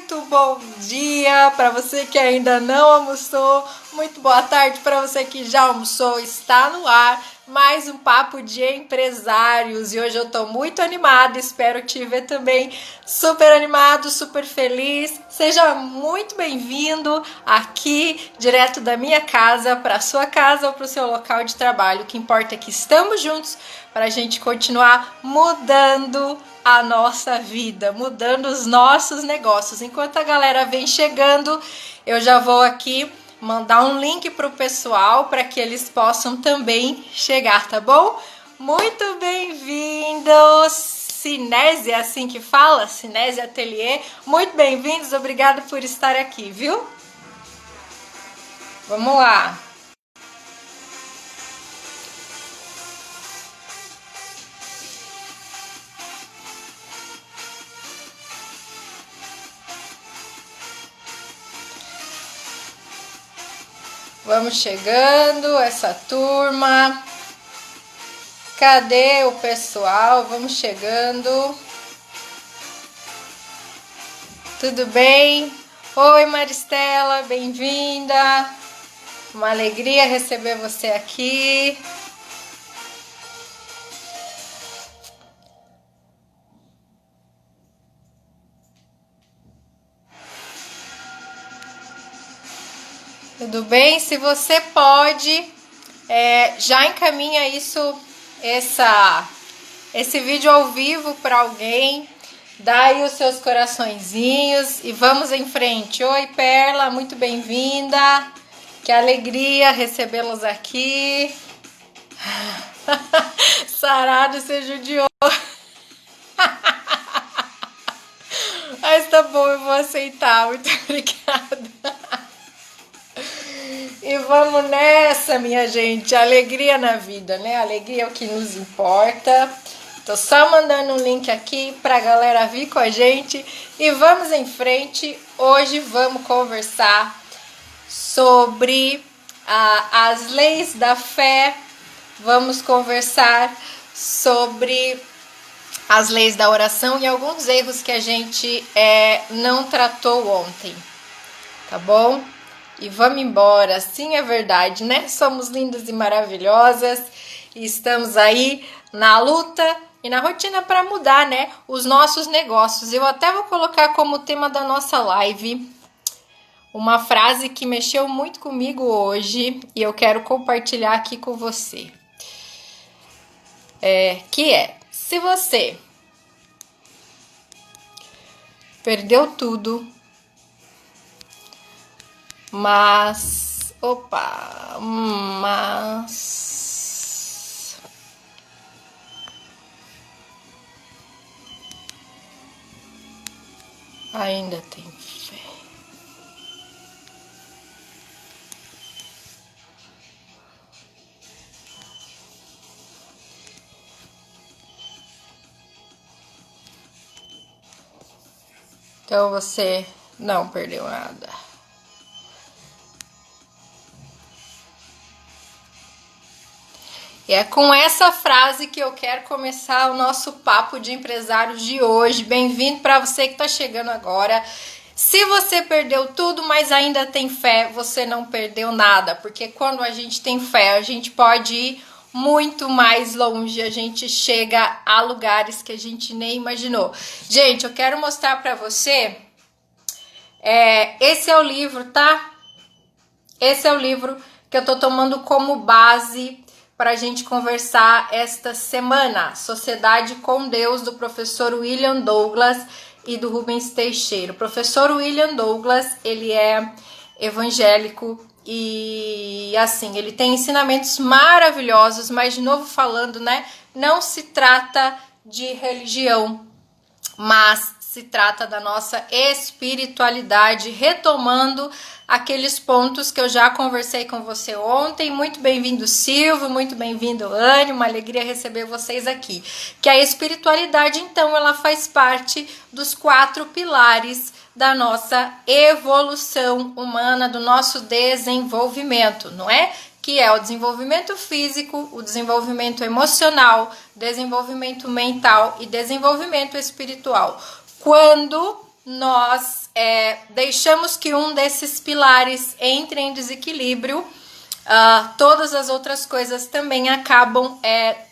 Muito bom dia para você que ainda não almoçou, muito boa tarde para você que já almoçou. Está no ar mais um Papo de Empresários e hoje eu tô muito animada, espero te ver também super animado, super feliz. Seja muito bem-vindo aqui, direto da minha casa para sua casa ou para o seu local de trabalho. O que importa é que estamos juntos para a gente continuar mudando a nossa vida, mudando os nossos negócios. Enquanto a galera vem chegando, eu já vou aqui mandar um link para o pessoal para que eles possam também chegar, tá bom? Muito bem-vindos! Cinese, é assim que fala? Cinese Atelier. Muito bem-vindos, obrigada por estar aqui, viu? Vamos lá! Vamos chegando, essa turma. Cadê o pessoal? Vamos chegando. Tudo bem? Oi, Maristela, bem-vinda. Uma alegria receber você aqui. Tudo bem? Se você pode, já encaminha esse vídeo ao vivo para alguém. Dá aí os seus coraçõezinhos e vamos em frente. Oi, Perla, muito bem-vinda. Que alegria recebê-los aqui. Sarado você judiou. Mas tá bom, eu vou aceitar. Muito obrigada. E vamos nessa, minha gente. Alegria na vida, né? Alegria é o que nos importa. Tô só mandando um link aqui pra galera vir com a gente. E vamos em frente. Hoje vamos conversar sobre as leis da fé. Vamos conversar sobre as leis da oração e alguns erros que a gente não tratou ontem. Tá bom? E vamos embora, sim, é verdade, né? Somos lindas e maravilhosas e estamos aí na luta e na rotina para mudar, né? Os nossos negócios. Eu até vou colocar como tema da nossa live uma frase que mexeu muito comigo hoje e eu quero compartilhar aqui com você. Se você perdeu tudo, mas ainda tem fé. Então você não perdeu nada. E é com essa frase que eu quero começar o nosso papo de empresários de hoje. Bem-vindo para você que está chegando agora. Se você perdeu tudo, mas ainda tem fé, você não perdeu nada. Porque quando a gente tem fé, a gente pode ir muito mais longe. A gente chega a lugares que a gente nem imaginou. Gente, eu quero mostrar para você. Esse é o livro, tá? Esse é o livro que eu tô tomando como base para a gente conversar esta semana. Sociedade com Deus, do professor William Douglas e do Rubens Teixeira. O professor William Douglas, ele é evangélico e assim, ele tem ensinamentos maravilhosos, mas de novo falando, né, não se trata de religião, mas se trata da nossa espiritualidade, retomando aqueles pontos que eu já conversei com você ontem. Muito bem-vindo, Silvio, muito bem-vindo, Anne, uma alegria receber vocês aqui. Que a espiritualidade, então, ela faz parte dos 4 pilares da nossa evolução humana, do nosso desenvolvimento, não é? Que é o desenvolvimento físico, o desenvolvimento emocional, desenvolvimento mental e desenvolvimento espiritual. Quando nós deixamos que um desses pilares entre em desequilíbrio, todas as outras coisas também acabam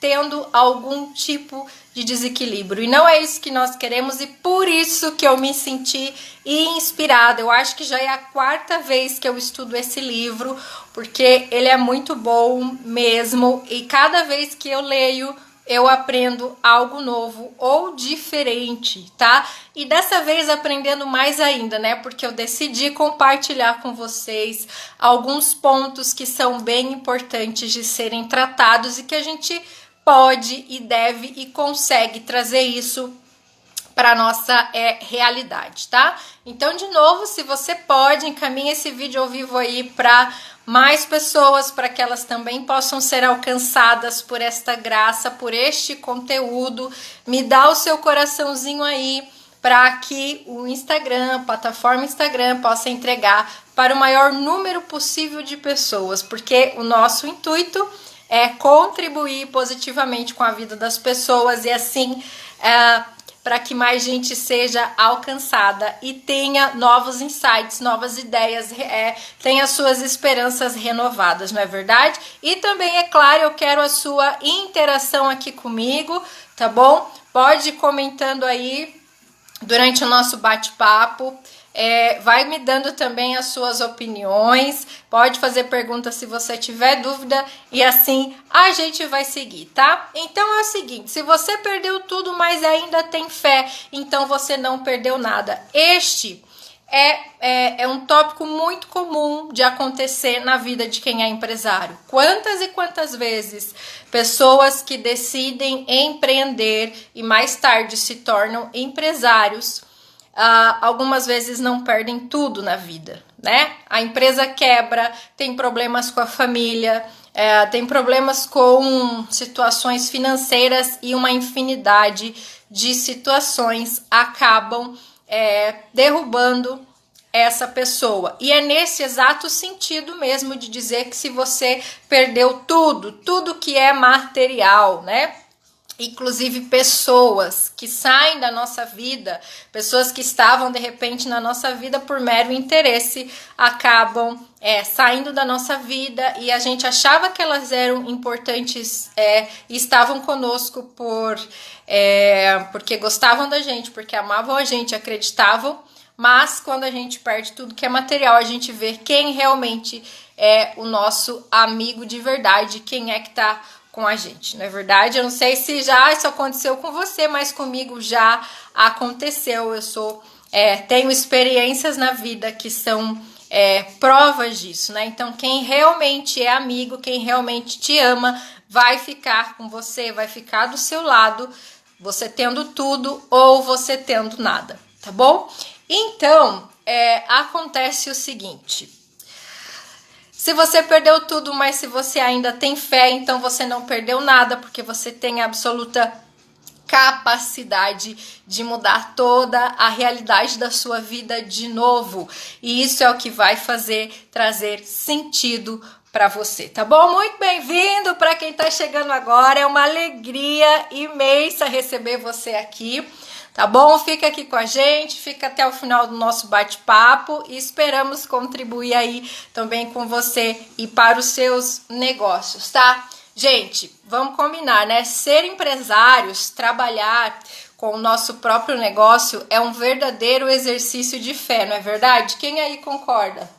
tendo algum tipo de desequilíbrio. E não é isso que nós queremos, e por isso que eu me senti inspirada. Eu acho que já é a 4ª vez que eu estudo esse livro, porque ele é muito bom mesmo, e cada vez que eu leio, eu aprendo algo novo ou diferente, tá? E dessa vez aprendendo mais ainda, né? Porque eu decidi compartilhar com vocês alguns pontos que são bem importantes de serem tratados e que a gente pode e deve e consegue trazer isso para nossa realidade, tá? Então, de novo, se você pode, encaminhe esse vídeo ao vivo aí para mais pessoas, para que elas também possam ser alcançadas por esta graça, por este conteúdo. Me dá o seu coraçãozinho aí para que o Instagram, a plataforma Instagram, possa entregar para o maior número possível de pessoas, porque o nosso intuito é contribuir positivamente com a vida das pessoas e assim para que mais gente seja alcançada e tenha novos insights, novas ideias, tenha suas esperanças renovadas, não é verdade? E também, é claro, eu quero a sua interação aqui comigo, tá bom? Pode ir comentando aí durante o nosso bate-papo. Vai me dando também as suas opiniões, pode fazer perguntas se você tiver dúvida e assim a gente vai seguir, tá? Então é o seguinte, se você perdeu tudo, mas ainda tem fé, então você não perdeu nada. Este é um tópico muito comum de acontecer na vida de quem é empresário. Quantas e quantas vezes pessoas que decidem empreender e mais tarde se tornam empresários, algumas vezes não perdem tudo na vida, né? A empresa quebra, tem problemas com a família, tem problemas com situações financeiras e uma infinidade de situações acabam derrubando essa pessoa. E é nesse exato sentido mesmo de dizer que se você perdeu tudo que é material, né? Inclusive pessoas que saem da nossa vida, pessoas que estavam de repente na nossa vida por mero interesse, acabam saindo da nossa vida e a gente achava que elas eram importantes e estavam conosco porque gostavam da gente, porque amavam a gente, acreditavam, mas quando a gente perde tudo que é material, a gente vê quem realmente é o nosso amigo de verdade, quem é que tá com a gente, não é verdade? Eu não sei se já isso aconteceu com você, mas comigo já aconteceu. Eu tenho experiências na vida que são provas disso, né? Então, quem realmente é amigo, quem realmente te ama, vai ficar com você, vai ficar do seu lado, você tendo tudo ou você tendo nada, tá bom? Então, acontece o seguinte: se você perdeu tudo, mas se você ainda tem fé, então você não perdeu nada, porque você tem absoluta capacidade de mudar toda a realidade da sua vida de novo. E isso é o que vai trazer sentido para você, tá bom? Muito bem-vindo para quem tá chegando agora. É uma alegria imensa receber você aqui. Tá bom? Fica aqui com a gente, fica até o final do nosso bate-papo e esperamos contribuir aí também com você e para os seus negócios, tá? Gente, vamos combinar, né? Ser empresários, trabalhar com o nosso próprio negócio é um verdadeiro exercício de fé, não é verdade? Quem aí concorda?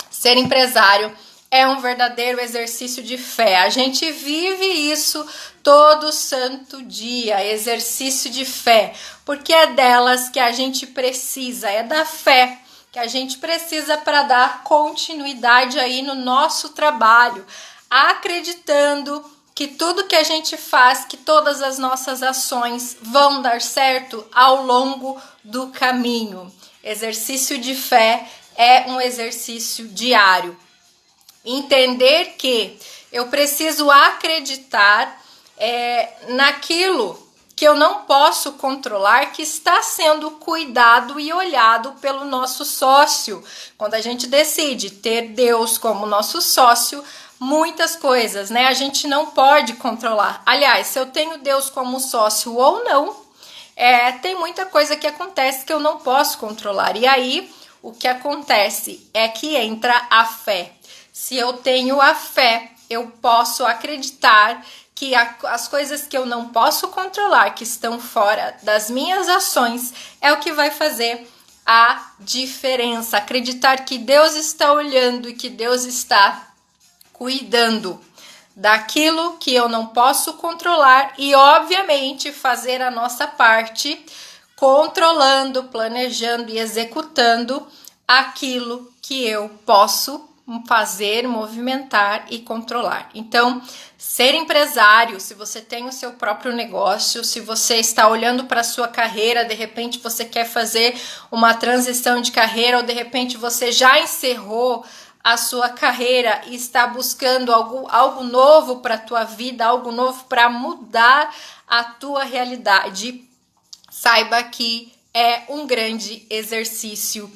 Ser empresário é um verdadeiro exercício de fé. A gente vive isso todo santo dia, exercício de fé, porque é delas que a gente precisa, é da fé que a gente precisa para dar continuidade aí no nosso trabalho, acreditando que tudo que a gente faz, que todas as nossas ações vão dar certo ao longo do caminho. Exercício de fé é um exercício diário. Entender que eu preciso acreditar naquilo que eu não posso controlar, que está sendo cuidado e olhado pelo nosso sócio. Quando a gente decide ter Deus como nosso sócio, muitas coisas, né, a gente não pode controlar. Aliás, se eu tenho Deus como sócio ou não, tem muita coisa que acontece que eu não posso controlar. E aí, o que acontece é que entra a fé. Se eu tenho a fé, eu posso acreditar que as coisas que eu não posso controlar, que estão fora das minhas ações, é o que vai fazer a diferença. Acreditar que Deus está olhando e que Deus está cuidando daquilo que eu não posso controlar e, obviamente, fazer a nossa parte, controlando, planejando e executando aquilo que eu posso fazer, movimentar e controlar. Então, ser empresário, se você tem o seu próprio negócio, se você está olhando para a sua carreira, de repente você quer fazer uma transição de carreira ou de repente você já encerrou a sua carreira e está buscando algo novo para a tua vida, algo novo para mudar a tua realidade, saiba que é um grande exercício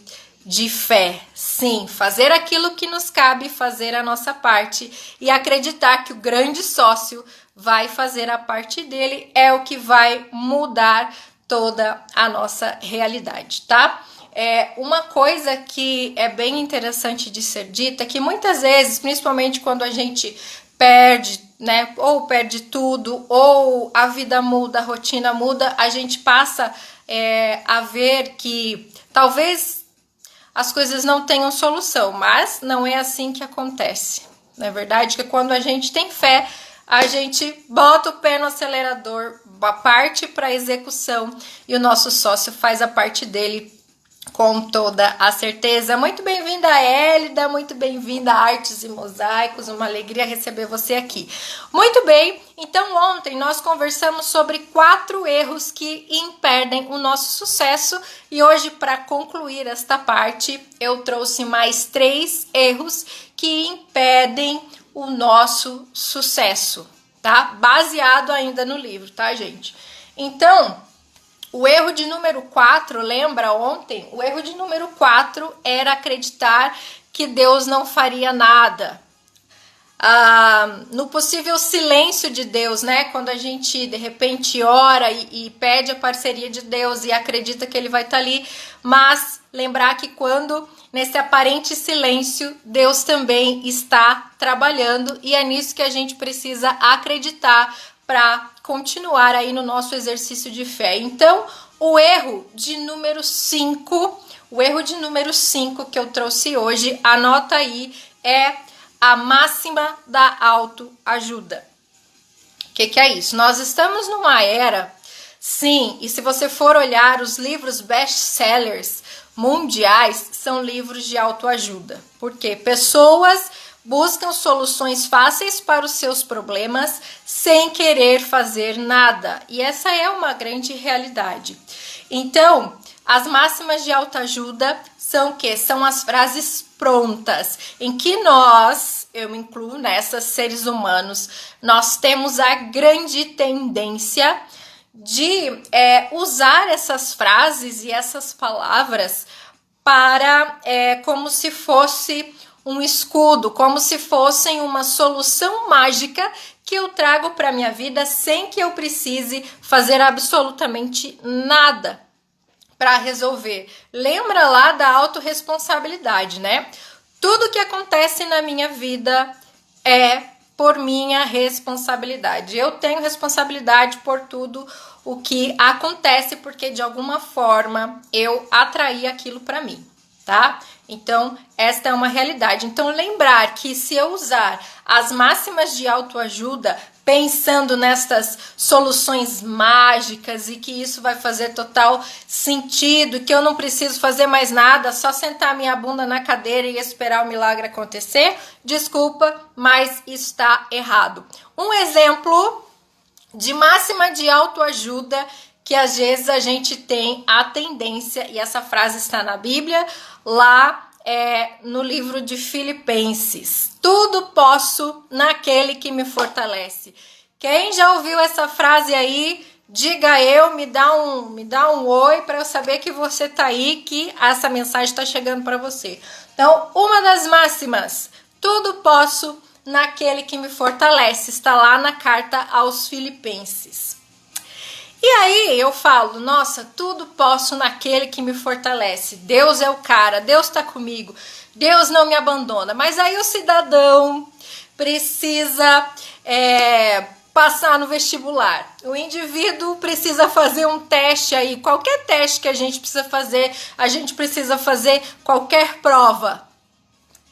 de fé. Sim, fazer aquilo que nos cabe, fazer a nossa parte e acreditar que o grande sócio vai fazer a parte dele é o que vai mudar toda a nossa realidade, tá? Uma coisa que é bem interessante de ser dita é que muitas vezes, principalmente quando a gente perde, né, ou perde tudo, ou a vida muda, a rotina muda, a gente passa a ver que talvez as coisas não tenham solução, mas não é assim que acontece. Não é verdade que quando a gente tem fé, a gente bota o pé no acelerador, parte para a execução e o nosso sócio faz a parte dele com toda a certeza. Muito bem-vinda, Hélida, muito bem-vinda, Artes e Mosaicos, uma alegria receber você aqui. Muito bem, então ontem nós conversamos sobre 4 erros que impedem o nosso sucesso e hoje, para concluir esta parte, eu trouxe mais 3 erros que impedem o nosso sucesso, tá? Baseado ainda no livro, tá, gente? Então, o erro de número 4, lembra ontem? O erro de número 4 era acreditar que Deus não faria nada. No possível silêncio de Deus, né? Quando a gente, de repente, ora e pede a parceria de Deus e acredita que Ele vai estar ali. Mas lembrar que quando, nesse aparente silêncio, Deus também está trabalhando. E é nisso que a gente precisa acreditar para continuar aí no nosso exercício de fé. Então, o erro de número 5 que eu trouxe hoje, anota aí, é a máxima da autoajuda. O que é isso? Nós estamos numa era, sim, e se você for olhar os livros best-sellers mundiais, são livros de autoajuda. Porque pessoas buscam soluções fáceis para os seus problemas sem querer fazer nada. E essa é uma grande realidade. Então, as máximas de autoajuda são o quê? São as frases prontas, em que eu me incluo nessas, seres humanos, nós temos a grande tendência de usar essas frases e essas palavras para como se fosse um escudo, como se fossem uma solução mágica que eu trago para minha vida sem que eu precise fazer absolutamente nada para resolver. Lembra lá da autorresponsabilidade, né? Tudo que acontece na minha vida é por minha responsabilidade. Eu tenho responsabilidade por tudo o que acontece, porque de alguma forma eu atraí aquilo para mim, tá? Então, esta é uma realidade. Então, lembrar que se eu usar as máximas de autoajuda, pensando nestas soluções mágicas e que isso vai fazer total sentido, que eu não preciso fazer mais nada, só sentar minha bunda na cadeira e esperar o milagre acontecer, desculpa, mas está errado. Um exemplo de máxima de autoajuda que às vezes a gente tem a tendência, e essa frase está na Bíblia, lá no livro de Filipenses. Tudo posso naquele que me fortalece. Quem já ouviu essa frase aí, diga eu, me dá um oi para eu saber que você tá aí, que essa mensagem está chegando para você. Então, uma das máximas, tudo posso naquele que me fortalece, está lá na carta aos Filipenses. E aí eu falo, nossa, tudo posso naquele que me fortalece. Deus é o cara, Deus está comigo, Deus não me abandona. Mas aí o cidadão precisa passar no vestibular. O indivíduo precisa fazer um teste aí, qualquer teste que a gente precisa fazer qualquer prova.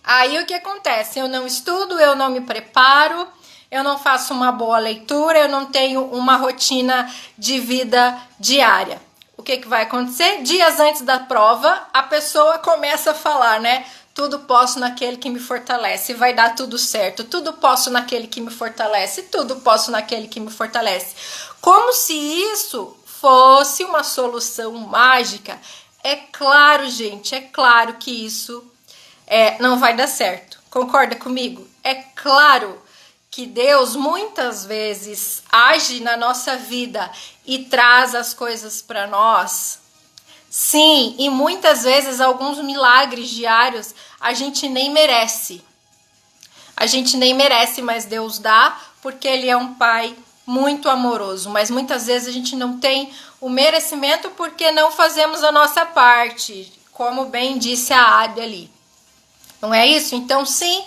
Aí o que acontece? Eu não estudo, eu não me preparo, eu não faço uma boa leitura, eu não tenho uma rotina de vida diária. O que vai acontecer? Dias antes da prova, a pessoa começa a falar, né? Tudo posso naquele que me fortalece, vai dar tudo certo. Tudo posso naquele que me fortalece, tudo posso naquele que me fortalece. Como se isso fosse uma solução mágica. É claro, gente, é claro que isso não vai dar certo. Concorda comigo? É claro que Deus muitas vezes age na nossa vida e traz as coisas para nós. Sim, e muitas vezes alguns milagres diários a gente nem merece. A gente nem merece, mas Deus dá porque Ele é um Pai muito amoroso. Mas muitas vezes a gente não tem o merecimento porque não fazemos a nossa parte, como bem disse a Adi ali. Não é isso? Então, sim,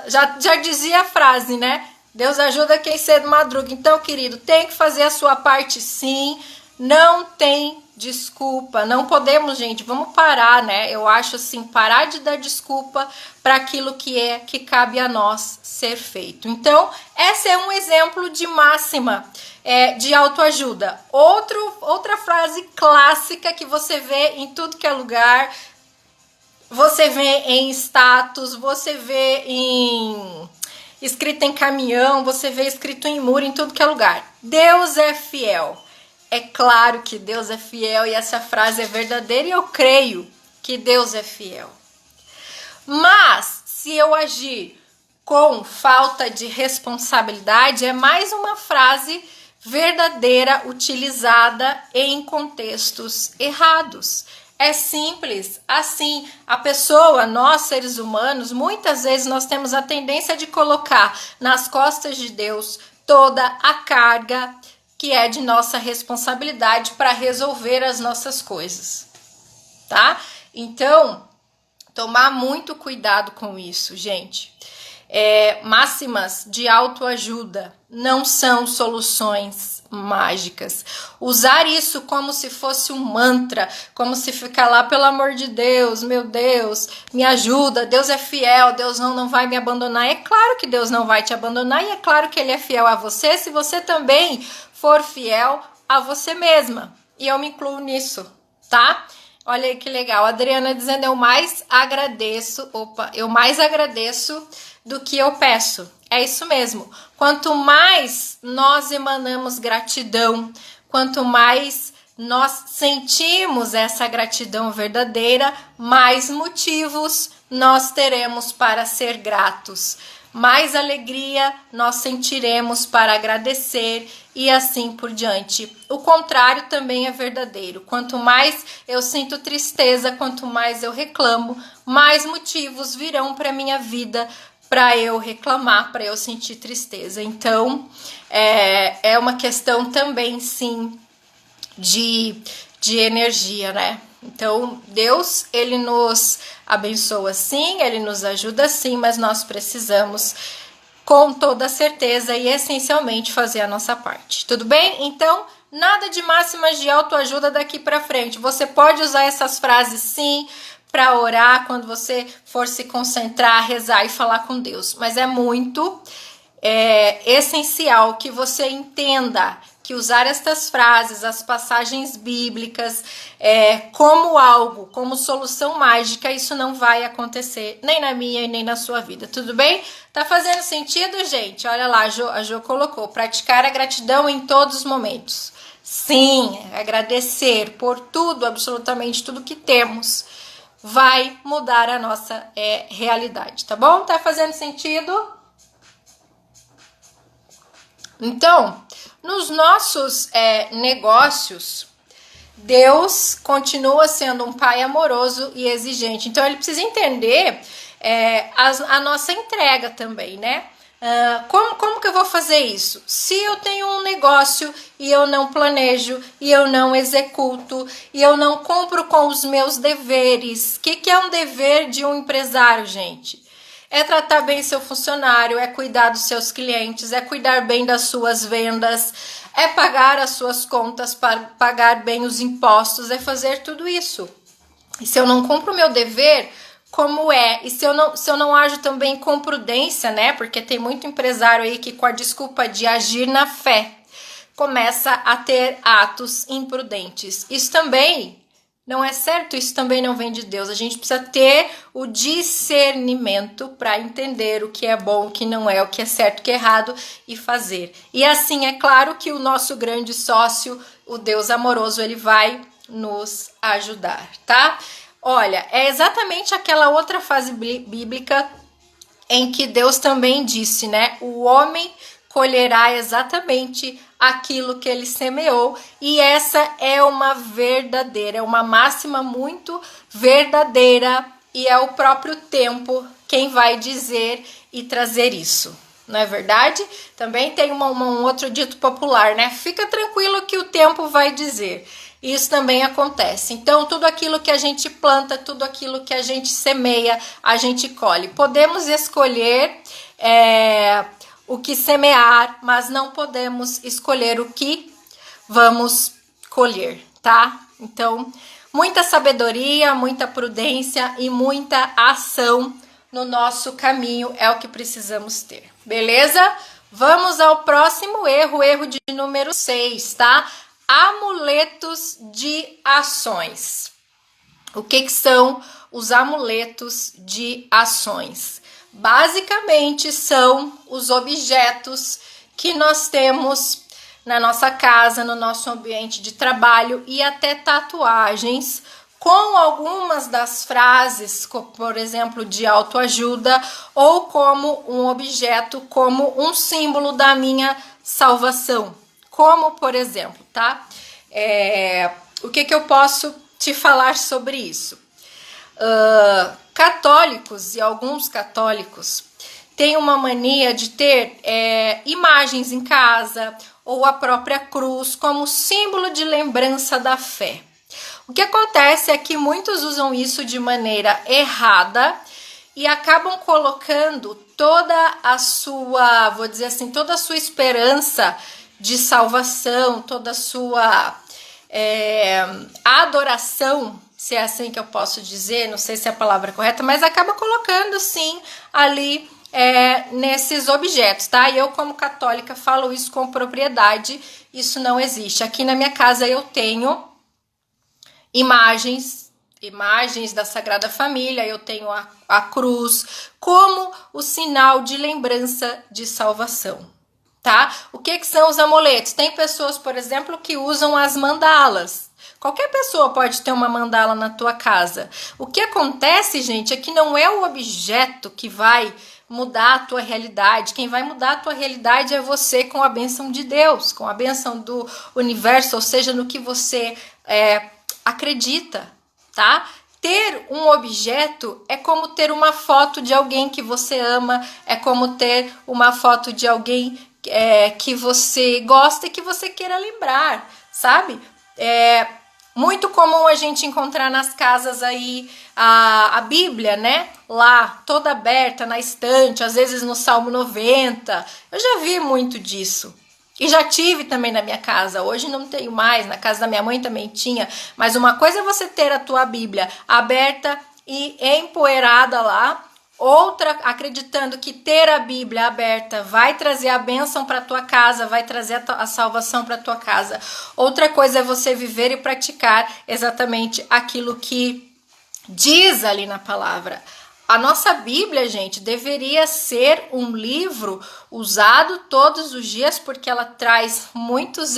já dizia a frase, né? Deus ajuda quem cedo madruga. Então, querido, tem que fazer a sua parte, sim. Não tem desculpa. Não podemos, gente, vamos parar, né? Eu acho assim, parar de dar desculpa para aquilo que cabe a nós ser feito. Então, esse é um exemplo de máxima de autoajuda. Outra frase clássica que você vê em tudo que é lugar. Você vê em status, você vê escrito em caminhão, você vê escrito em muro, em tudo que é lugar. Deus é fiel. É claro que Deus é fiel e essa frase é verdadeira e eu creio que Deus é fiel. Mas, se eu agir com falta de responsabilidade, é mais uma frase verdadeira utilizada em contextos errados. É simples, assim, a pessoa, nós seres humanos, muitas vezes nós temos a tendência de colocar nas costas de Deus toda a carga que é de nossa responsabilidade para resolver as nossas coisas, tá? Então, tomar muito cuidado com isso, gente. Máximas de autoajuda não são soluções mágicas. Usar isso como se fosse um mantra, como se ficar lá, pelo amor de Deus, meu Deus, me ajuda, Deus é fiel, Deus não vai me abandonar. É claro que Deus não vai te abandonar e é claro que Ele é fiel a você se você também for fiel a você mesma. E eu me incluo nisso, tá? Olha aí que legal. A Adriana dizendo, eu mais agradeço do que eu peço. É isso mesmo. Quanto mais nós emanamos gratidão, quanto mais nós sentimos essa gratidão verdadeira, mais motivos nós teremos para ser gratos. Mais alegria nós sentiremos para agradecer e assim por diante. O contrário também é verdadeiro. Quanto mais eu sinto tristeza, quanto mais eu reclamo, mais motivos virão para minha vida para eu reclamar, para eu sentir tristeza. Então, é uma questão também, sim, de energia, né? Então, Deus, Ele nos abençoa sim, Ele nos ajuda sim, mas nós precisamos, com toda certeza e essencialmente, fazer a nossa parte. Tudo bem? Então, nada de máximas de autoajuda daqui para frente. Você pode usar essas frases sim, para orar, quando você for se concentrar, rezar e falar com Deus. Mas é muito essencial que você entenda que usar estas frases, as passagens bíblicas, como solução mágica, isso não vai acontecer nem na minha e nem na sua vida, tudo bem? Tá fazendo sentido, gente? Olha lá, a Jo colocou, praticar a gratidão em todos os momentos. Sim, agradecer por tudo, absolutamente tudo que temos, vai mudar a nossa realidade, tá bom? Tá fazendo sentido? Então, nos nossos negócios, Deus continua sendo um pai amoroso e exigente. Então, ele precisa entender a nossa entrega também, né? Como que eu vou fazer isso? Se eu tenho um negócio e eu não planejo, e eu não executo, e eu não cumpro com os meus deveres. O que é um dever de um empresário, gente? É tratar bem seu funcionário, é cuidar dos seus clientes, é cuidar bem das suas vendas, é pagar as suas contas, pagar bem os impostos, é fazer tudo isso. E se eu não cumpro o meu dever, como é? E se eu não ajo também com prudência, né? Porque tem muito empresário aí que, com a desculpa de agir na fé, começa a ter atos imprudentes. Isso também não é certo, isso também não vem de Deus. A gente precisa ter o discernimento para entender o que é bom, o que não é, o que é certo, o que é errado e fazer. E assim, é claro que o nosso grande sócio, o Deus amoroso, ele vai nos ajudar, tá? Olha, é exatamente aquela outra fase bíblica em que Deus também disse, né? O homem colherá exatamente aquilo que ele semeou, e essa é uma verdadeira, é uma máxima muito verdadeira, e é o próprio tempo quem vai dizer e trazer isso. Não é verdade? Também tem um outro dito popular, né? Fica tranquilo que o tempo vai dizer. Isso também acontece. Então, tudo aquilo que a gente planta, tudo aquilo que a gente semeia, a gente colhe. Podemos escolher o que semear, mas não podemos escolher o que vamos colher, tá? Então, muita sabedoria, muita prudência e muita ação no nosso caminho é o que precisamos ter, beleza? Vamos ao próximo erro, erro de número 6, tá? Amuletos de ações. O que são os amuletos de ações? Basicamente são os objetos que nós temos na nossa casa, no nosso ambiente de trabalho, e até tatuagens com algumas das frases, por exemplo, de autoajuda, ou como um objeto, como um símbolo da minha salvação. Como, por exemplo, tá? O que eu posso te falar sobre isso? Católicos e alguns católicos têm uma mania de ter imagens em casa ou a própria cruz como símbolo de lembrança da fé. O que acontece é que muitos usam isso de maneira errada e acabam colocando toda a sua, vou dizer assim, toda a sua esperança de salvação, toda a sua adoração, se é assim que eu posso dizer, não sei se é a palavra correta, mas acaba colocando sim ali nesses objetos, tá? E eu, como católica, falo isso com propriedade, isso não existe. Aqui na minha casa eu tenho imagens da Sagrada Família, eu tenho a cruz como o sinal de lembrança de salvação, tá? O que são os amuletos? Tem pessoas, por exemplo, que usam as mandalas. Qualquer pessoa pode ter uma mandala na tua casa. O que acontece, gente, é que não é o objeto que vai mudar a tua realidade. Quem vai mudar a tua realidade é você, com a bênção de Deus, com a bênção do universo, ou seja, no que você acredita, tá? Ter um objeto é como ter uma foto de alguém que você ama, é como ter uma foto de alguém que você gosta e que você queira lembrar, sabe? Muito comum a gente encontrar nas casas aí a Bíblia, né? Lá, toda aberta na estante, às vezes no Salmo 90. Eu já vi muito disso. E já tive também na minha casa, hoje não tenho mais, na casa da minha mãe também tinha. Mas uma coisa é você ter a tua Bíblia aberta e empoeirada lá, outra acreditando que ter a Bíblia aberta vai trazer a bênção para tua casa, vai trazer a salvação para tua casa. Outra coisa é você viver e praticar exatamente aquilo que diz ali na palavra. A nossa Bíblia, gente, deveria ser um livro usado todos os dias, porque ela traz muitos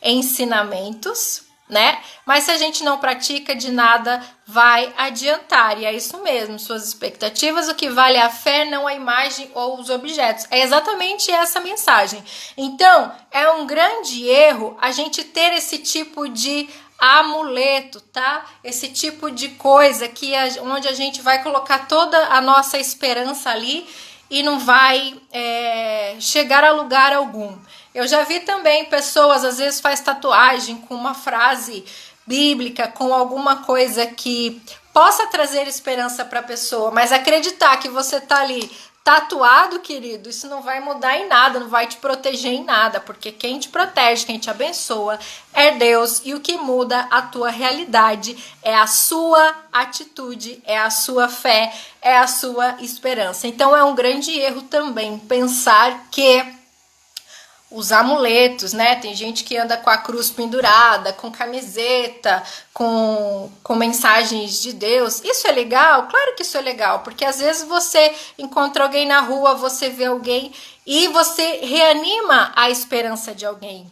ensinamentos, né? Mas se a gente não pratica, de nada vai adiantar. E é isso mesmo, suas expectativas, o que vale é a fé, não a imagem ou os objetos. É exatamente essa mensagem. Então, é um grande erro a gente ter esse tipo de amuleto, tá? Esse tipo de coisa onde a gente vai colocar toda a nossa esperança ali e não vai chegar a lugar algum. Eu já vi também pessoas, às vezes faz tatuagem com uma frase bíblica, com alguma coisa que possa trazer esperança para a pessoa, mas acreditar que você tá ali tatuado, querido, isso não vai mudar em nada, não vai te proteger em nada, porque quem te protege, quem te abençoa é Deus, e o que muda a tua realidade é a sua atitude, é a sua fé, é a sua esperança. Então é um grande erro também pensar que os amuletos, né? Tem gente que anda com a cruz pendurada, com camiseta, com mensagens de Deus. Isso é legal? Claro que isso é legal, porque às vezes você encontra alguém na rua, você vê alguém e você reanima a esperança de alguém.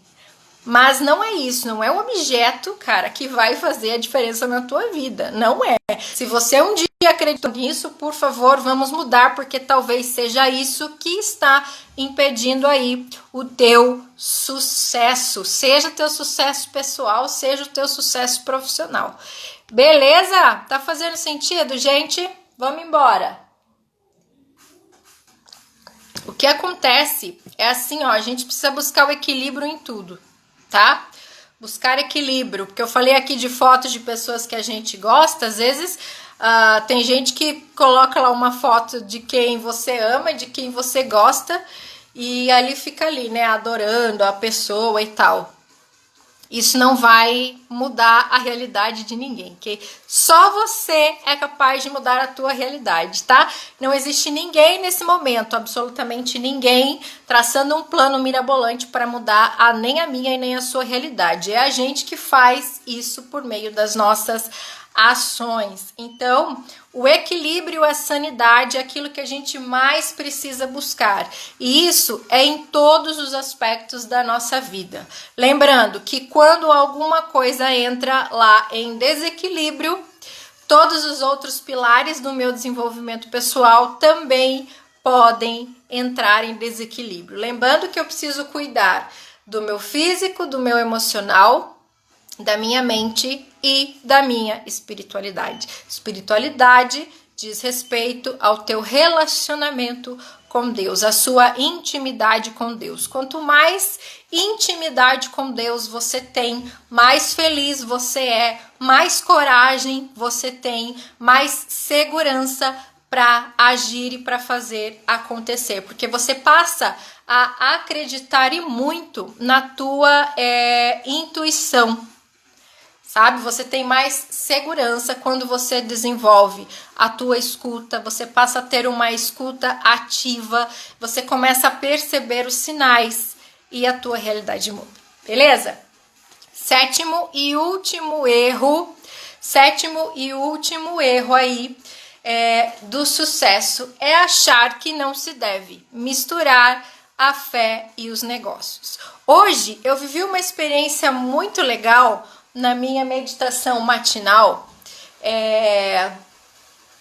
Mas não é isso, não é o objeto, cara, que vai fazer a diferença na tua vida. Não é. Se você um dia acreditou nisso, por favor, vamos mudar, porque talvez seja isso que está impedindo aí o teu sucesso. Seja teu sucesso pessoal, seja o teu sucesso profissional. Beleza? Tá fazendo sentido, gente? Vamos embora. O que acontece é assim, ó, a gente precisa buscar o equilíbrio em tudo, tá? Buscar equilíbrio, porque eu falei aqui de fotos de pessoas que a gente gosta, às vezes tem gente que coloca lá uma foto de quem você ama, de quem você gosta, e ali fica ali, né, adorando a pessoa e tal. Isso não vai mudar a realidade de ninguém, que só você é capaz de mudar a tua realidade, tá? Não existe ninguém nesse momento, absolutamente ninguém, traçando um plano mirabolante para mudar nem a minha e nem a sua realidade. É a gente que faz isso por meio das nossas ações. Então, o equilíbrio, a sanidade é aquilo que a gente mais precisa buscar. E isso é em todos os aspectos da nossa vida. Lembrando que quando alguma coisa entra lá em desequilíbrio, todos os outros pilares do meu desenvolvimento pessoal também podem entrar em desequilíbrio. Lembrando que eu preciso cuidar do meu físico, do meu emocional, da minha mente e da minha espiritualidade. Espiritualidade diz respeito ao teu relacionamento com Deus, a sua intimidade com Deus. Quanto mais intimidade com Deus você tem, mais feliz você é, mais coragem você tem, mais segurança para agir e para fazer acontecer, porque você passa a acreditar e muito na tua intuição. Sabe, você tem mais segurança quando você desenvolve a tua escuta, você passa a ter uma escuta ativa, você começa a perceber os sinais e a tua realidade muda, beleza? Sétimo e último erro aí do sucesso é achar que não se deve misturar a fé e os negócios. Hoje eu vivi uma experiência muito legal na minha meditação matinal,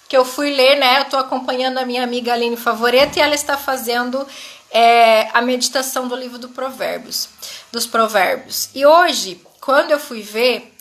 que eu fui ler, né? Eu tô acompanhando a minha amiga Aline Favoreto e ela está fazendo a meditação do livro dos Provérbios. E hoje, quando eu fui ver,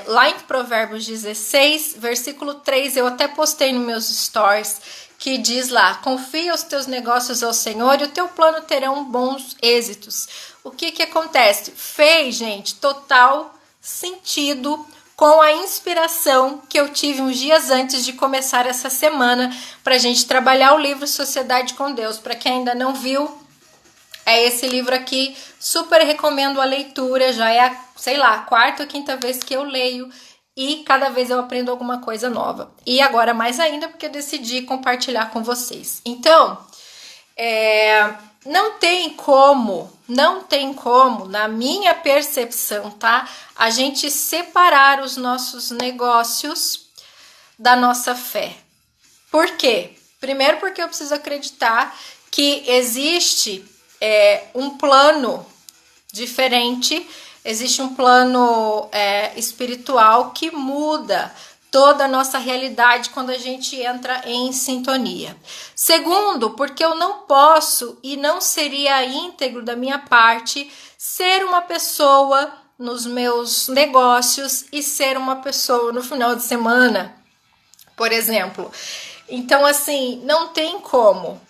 lá em Provérbios 16, versículo 3, eu até postei nos meus stories, que diz lá: confia os teus negócios ao Senhor e o teu plano terão bons êxitos. O que acontece? Fez, gente, total sentido com a inspiração que eu tive uns dias antes de começar essa semana para a gente trabalhar o livro Sociedade com Deus. Para quem ainda não viu, é esse livro aqui, super recomendo a leitura, já é a quarta ou quinta vez que eu leio e cada vez eu aprendo alguma coisa nova. E agora mais ainda porque eu decidi compartilhar com vocês. Então, não tem como, na minha percepção, tá? A gente separar os nossos negócios da nossa fé. Por quê? Primeiro porque eu preciso acreditar que existe um plano diferente, existe um plano espiritual que muda toda a nossa realidade quando a gente entra em sintonia. Segundo, porque eu não posso e não seria íntegro da minha parte ser uma pessoa nos meus negócios e ser uma pessoa no final de semana. Por exemplo, Então, assim, não tem como.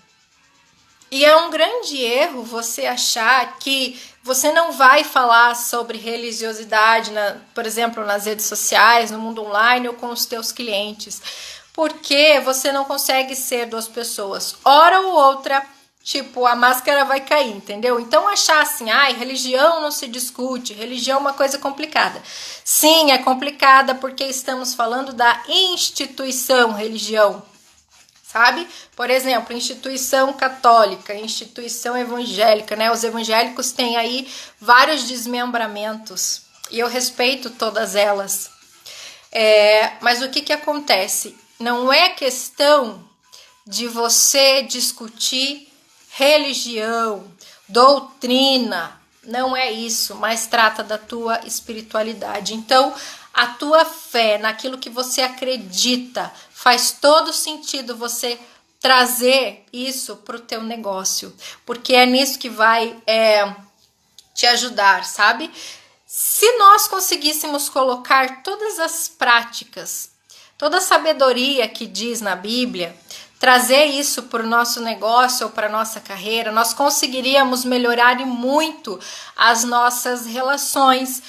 E é um grande erro você achar que você não vai falar sobre religiosidade, por exemplo, nas redes sociais, no mundo online ou com os teus clientes. Porque você não consegue ser duas pessoas. Hora ou outra, tipo, a máscara vai cair, entendeu? Então achar assim, religião não se discute, religião é uma coisa complicada. Sim, é complicada porque estamos falando da instituição religião. Sabe? Por exemplo, instituição católica, instituição evangélica, né? Os evangélicos têm aí vários desmembramentos e eu respeito todas elas. Mas o que acontece? Não é questão de você discutir religião, doutrina, não é isso, mas trata da tua espiritualidade. Então, a tua fé naquilo que você acredita faz todo sentido você trazer isso para o teu negócio, porque é nisso que vai te ajudar, sabe? Se nós conseguíssemos colocar todas as práticas, toda a sabedoria que diz na Bíblia, trazer isso para o nosso negócio ou para a nossa carreira, nós conseguiríamos melhorar muito as nossas relações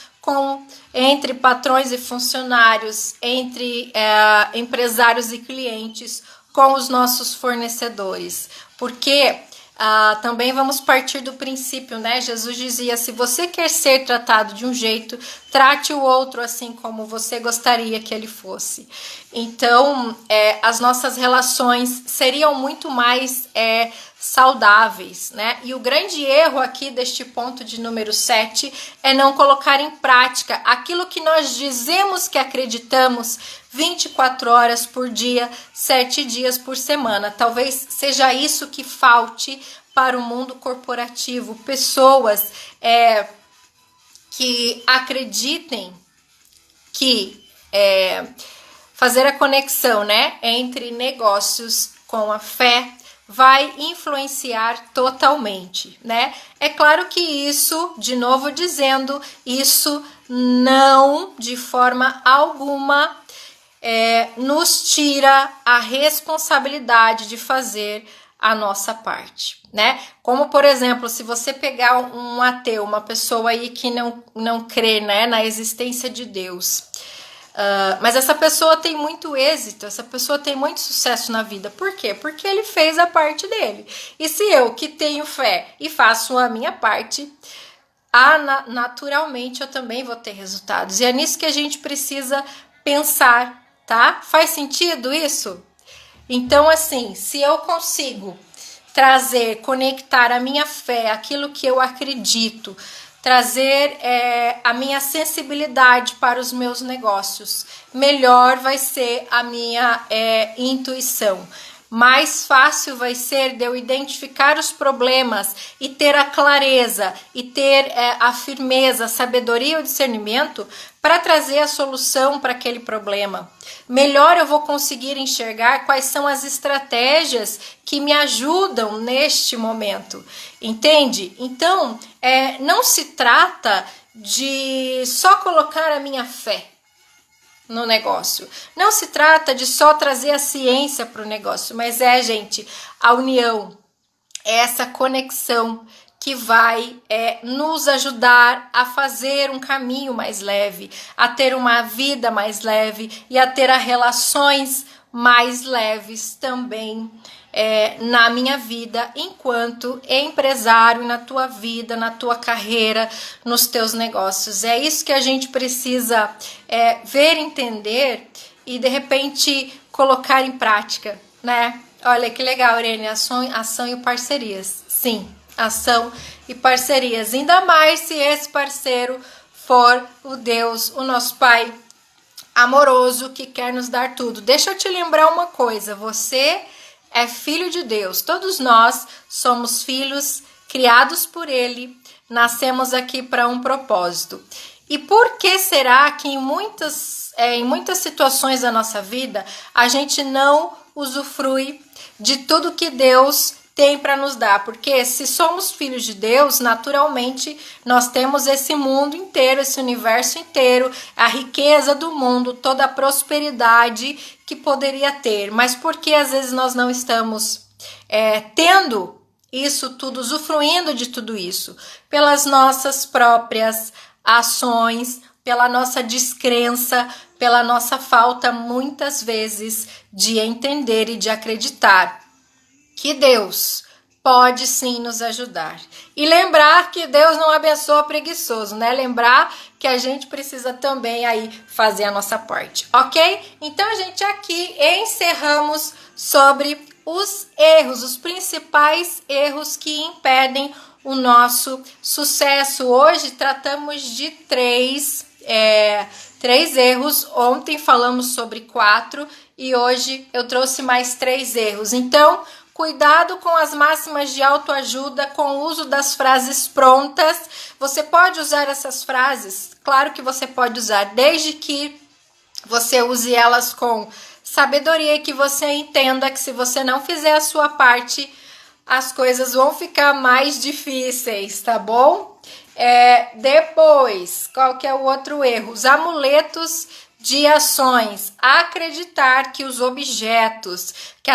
entre patrões e funcionários, entre empresários e clientes, com os nossos fornecedores. Porque também vamos partir do princípio, né? Jesus dizia, se você quer ser tratado de um jeito, trate o outro assim como você gostaria que ele fosse. Então, as nossas relações seriam muito mais saudáveis, né? E o grande erro aqui deste ponto de número 7 é não colocar em prática aquilo que nós dizemos que acreditamos 24 horas por dia, 7 dias por semana. Talvez seja isso que falte para o mundo corporativo. Pessoas que acreditem que fazer a conexão, né, entre negócios com a fé vai influenciar totalmente, né? É claro que isso, de novo dizendo, isso não, de forma alguma, nos tira a responsabilidade de fazer a nossa parte, né? Como, por exemplo, se você pegar um ateu, uma pessoa aí que não crê, né, na existência de Deus, mas essa pessoa tem muito êxito, essa pessoa tem muito sucesso na vida. Por quê? Porque ele fez a parte dele. E se eu, que tenho fé e faço a minha parte, naturalmente eu também vou ter resultados. E é nisso que a gente precisa pensar, tá? Faz sentido isso? Então, assim, se eu consigo conectar a minha fé, aquilo que eu acredito, trazer a minha sensibilidade para os meus negócios, melhor vai ser a minha intuição. Mais fácil vai ser de eu identificar os problemas e ter a clareza e ter a firmeza, a sabedoria e o discernimento para trazer a solução para aquele problema. Melhor eu vou conseguir enxergar quais são as estratégias que me ajudam neste momento, entende? Então, não se trata de só colocar a minha fé no negócio. Não se trata de só trazer a ciência para o negócio, mas gente, a união, essa conexão que vai nos ajudar a fazer um caminho mais leve, a ter uma vida mais leve e a ter relações mais leves também na minha vida enquanto empresário, na tua vida, na tua carreira, nos teus negócios. É isso que a gente precisa ver, entender e de repente colocar em prática, né? Olha que legal, Irene, ação e parcerias. Sim, ação e parcerias. Ainda mais se esse parceiro for o Deus, o nosso Pai amoroso que quer nos dar tudo. Deixa eu te lembrar uma coisa, você é filho de Deus, todos nós somos filhos criados por Ele, nascemos aqui para um propósito. E por que será que em muitas situações da nossa vida a gente não usufrui de tudo que Deus tem para nos dar, porque se somos filhos de Deus, naturalmente nós temos esse mundo inteiro, esse universo inteiro, a riqueza do mundo, toda a prosperidade que poderia ter, mas porque às vezes nós não estamos tendo isso tudo, usufruindo de tudo isso, pelas nossas próprias ações, pela nossa descrença, pela nossa falta muitas vezes de entender e de acreditar que Deus pode sim nos ajudar. E lembrar que Deus não abençoa preguiçoso, né? Lembrar que a gente precisa também aí fazer a nossa parte, ok? Então, gente, aqui encerramos sobre os erros, os principais erros que impedem o nosso sucesso. Hoje tratamos de três erros. Ontem falamos sobre 4 e hoje eu trouxe mais 3 erros. Então, cuidado com as máximas de autoajuda, com o uso das frases prontas. Você pode usar essas frases? Claro que você pode usar, desde que você use elas com sabedoria e que você entenda que se você não fizer a sua parte, as coisas vão ficar mais difíceis, tá bom? Depois, qual que é o outro erro? Os amuletos de ações. Acreditar que os objetos, que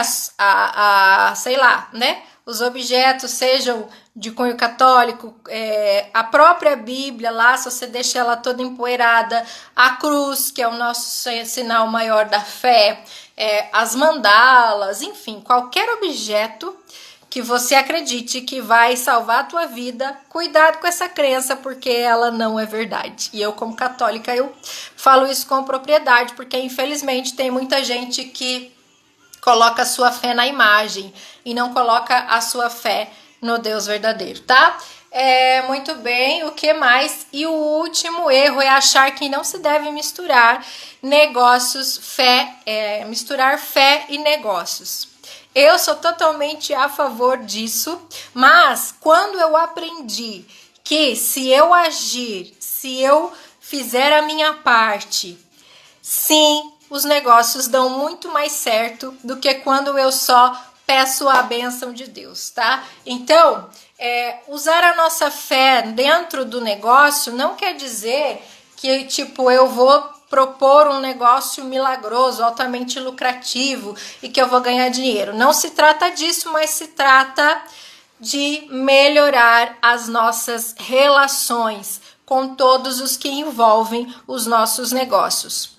sei lá, né? Os objetos sejam de cunho católico, a própria Bíblia lá, se você deixa ela toda empoeirada, a cruz, que é o nosso sinal maior da fé, as mandalas, enfim, qualquer objeto que você acredite que vai salvar a tua vida, cuidado com essa crença, porque ela não é verdade. E eu, como católica, eu falo isso com propriedade, porque infelizmente tem muita gente que coloca a sua fé na imagem e não coloca a sua fé no Deus verdadeiro, tá? Muito bem, o que mais? E o último erro é achar que não se deve misturar misturar fé e negócios. Eu sou totalmente a favor disso, mas quando eu aprendi que se eu agir, se eu fizer a minha parte, sim, os negócios dão muito mais certo do que quando eu só peço a bênção de Deus, tá? Então, usar a nossa fé dentro do negócio não quer dizer que, tipo, eu vou propor um negócio milagroso, altamente lucrativo e que eu vou ganhar dinheiro. Não se trata disso, mas se trata de melhorar as nossas relações com todos os que envolvem os nossos negócios.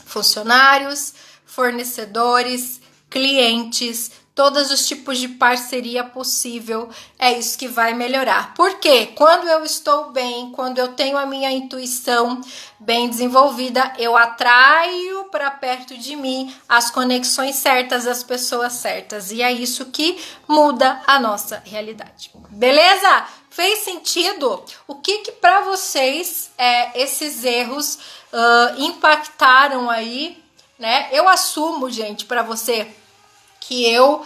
Funcionários, fornecedores, clientes, todos os tipos de parceria possível, é isso que vai melhorar. Porque quando eu estou bem, quando eu tenho a minha intuição bem desenvolvida, eu atraio para perto de mim as conexões certas, as pessoas certas. E é isso que muda a nossa realidade. Beleza? Fez sentido? O que para vocês esses erros impactaram aí, né? Eu assumo, gente, para você que eu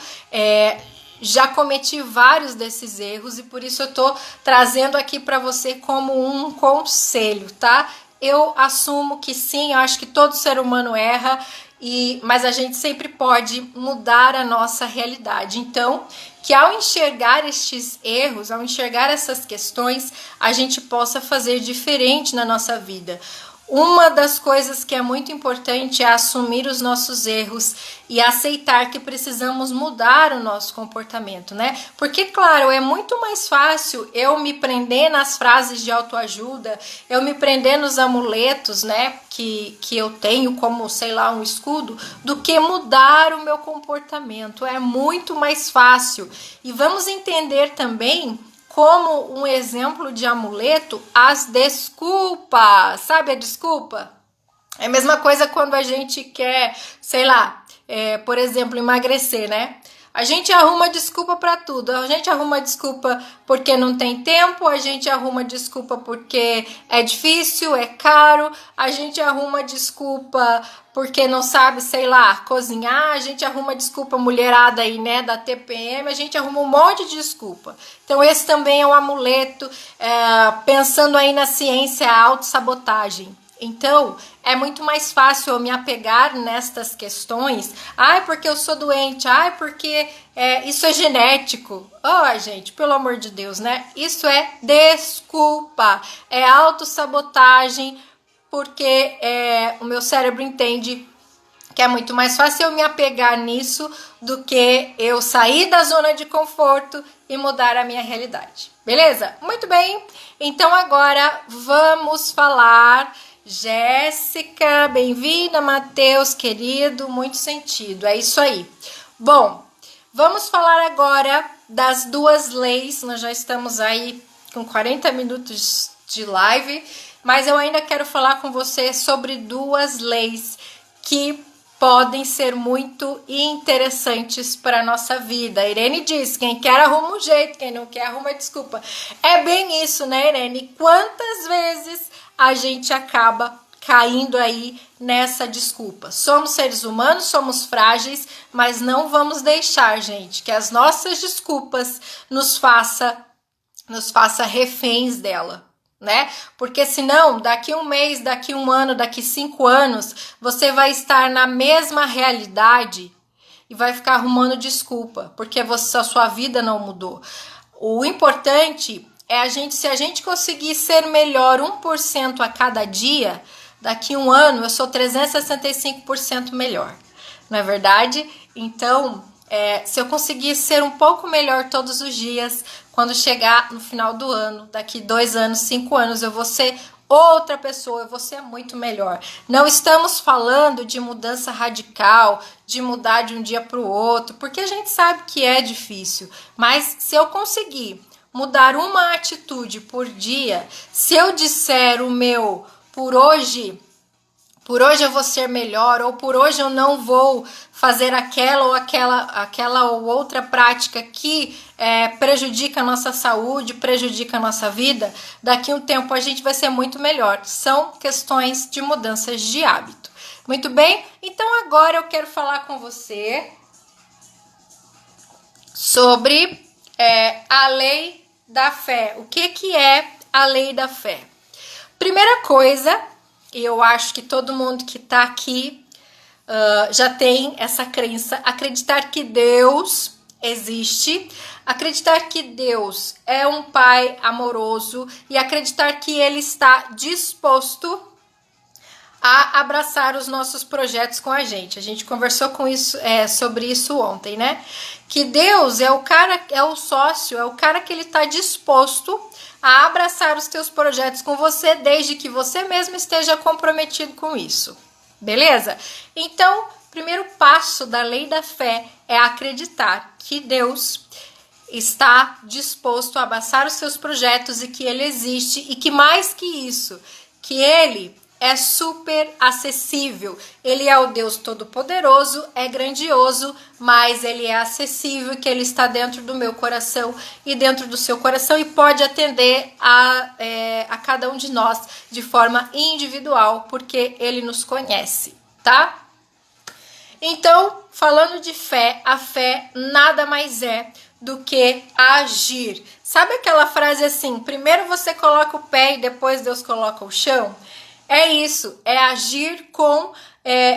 já cometi vários desses erros e por isso eu tô trazendo aqui para você como um conselho, tá? Eu assumo que sim, eu acho que todo ser humano erra, mas a gente sempre pode mudar a nossa realidade. Então, que ao enxergar estes erros, ao enxergar essas questões, a gente possa fazer diferente na nossa vida. Uma das coisas que é muito importante é assumir os nossos erros e aceitar que precisamos mudar o nosso comportamento, né? Porque, claro, é muito mais fácil eu me prender nas frases de autoajuda, eu me prender nos amuletos, né, que eu tenho como, sei lá, um escudo, do que mudar o meu comportamento. É muito mais fácil. E vamos entender também como um exemplo de amuleto, as desculpas. Sabe a desculpa? É a mesma coisa quando a gente quer, sei lá, por exemplo, emagrecer, né? A gente arruma desculpa para tudo. A gente arruma desculpa porque não tem tempo, a gente arruma desculpa porque é difícil, é caro, a gente arruma desculpa porque não sabe, sei lá, cozinhar, a gente arruma desculpa mulherada aí, né, da TPM, a gente arruma um monte de desculpa. Então esse também é um amuleto, pensando aí na ciência, a autossabotagem. Então, é muito mais fácil eu me apegar nestas questões. Ai, porque eu sou doente. Ai, porque isso é genético. Oh, gente, pelo amor de Deus, né? Isso é desculpa. É autossabotagem, porque o meu cérebro entende que é muito mais fácil eu me apegar nisso do que eu sair da zona de conforto e mudar a minha realidade. Beleza? Muito bem. Então agora vamos falar. Jéssica, bem-vinda. Matheus, querido, muito sentido. É isso aí. Bom, vamos falar agora das duas leis. Nós já estamos aí com 40 minutos de live, mas eu ainda quero falar com você sobre duas leis que podem ser muito interessantes para a nossa vida. A Irene diz, quem quer arruma um jeito, quem não quer arruma desculpa. É bem isso, né, Irene? Quantas vezes a gente acaba caindo aí nessa desculpa? Somos seres humanos, somos frágeis, mas não vamos deixar, gente, que as nossas desculpas nos faça reféns dela. Né? Porque senão, daqui um mês, daqui um ano, daqui 5 anos, você vai estar na mesma realidade e vai ficar arrumando desculpa, porque a sua vida não mudou. O importante é se a gente conseguir ser melhor 1% a cada dia, daqui um ano eu sou 365% melhor, não é verdade? Então, se eu conseguir ser um pouco melhor todos os dias, quando chegar no final do ano, daqui 2 anos, 5 anos, eu vou ser outra pessoa, eu vou ser muito melhor. Não estamos falando de mudança radical, de mudar de um dia para o outro, porque a gente sabe que é difícil. Mas se eu conseguir mudar uma atitude por dia, se eu disser o meu por hoje eu vou ser melhor, ou por hoje eu não vou fazer aquela ou outra prática que prejudica a nossa saúde, prejudica a nossa vida, daqui a um tempo a gente vai ser muito melhor. São questões de mudanças de hábito. Muito bem? Então agora eu quero falar com você sobre a lei da fé. O que é a lei da fé? Primeira coisa, e eu acho que todo mundo que está aqui já tem essa crença, acreditar que Deus existe, acreditar que Deus é um Pai amoroso e acreditar que Ele está disposto a abraçar os nossos projetos com a gente. A gente conversou sobre isso ontem, né? Que Deus é o sócio, é o cara que Ele está disposto a abraçar os teus projetos com você, desde que você mesmo esteja comprometido com isso. Beleza? Então, o primeiro passo da lei da fé é acreditar que Deus está disposto a abraçar os seus projetos e que Ele existe e que mais que isso, que Ele é super acessível. Ele é o Deus Todo-Poderoso, é grandioso, mas Ele é acessível, que Ele está dentro do meu coração e dentro do seu coração e pode atender a cada um de nós de forma individual, porque Ele nos conhece, tá? Então, falando de fé, a fé nada mais é do que agir. Sabe aquela frase assim, primeiro você coloca o pé e depois Deus coloca o chão? É isso, é agir com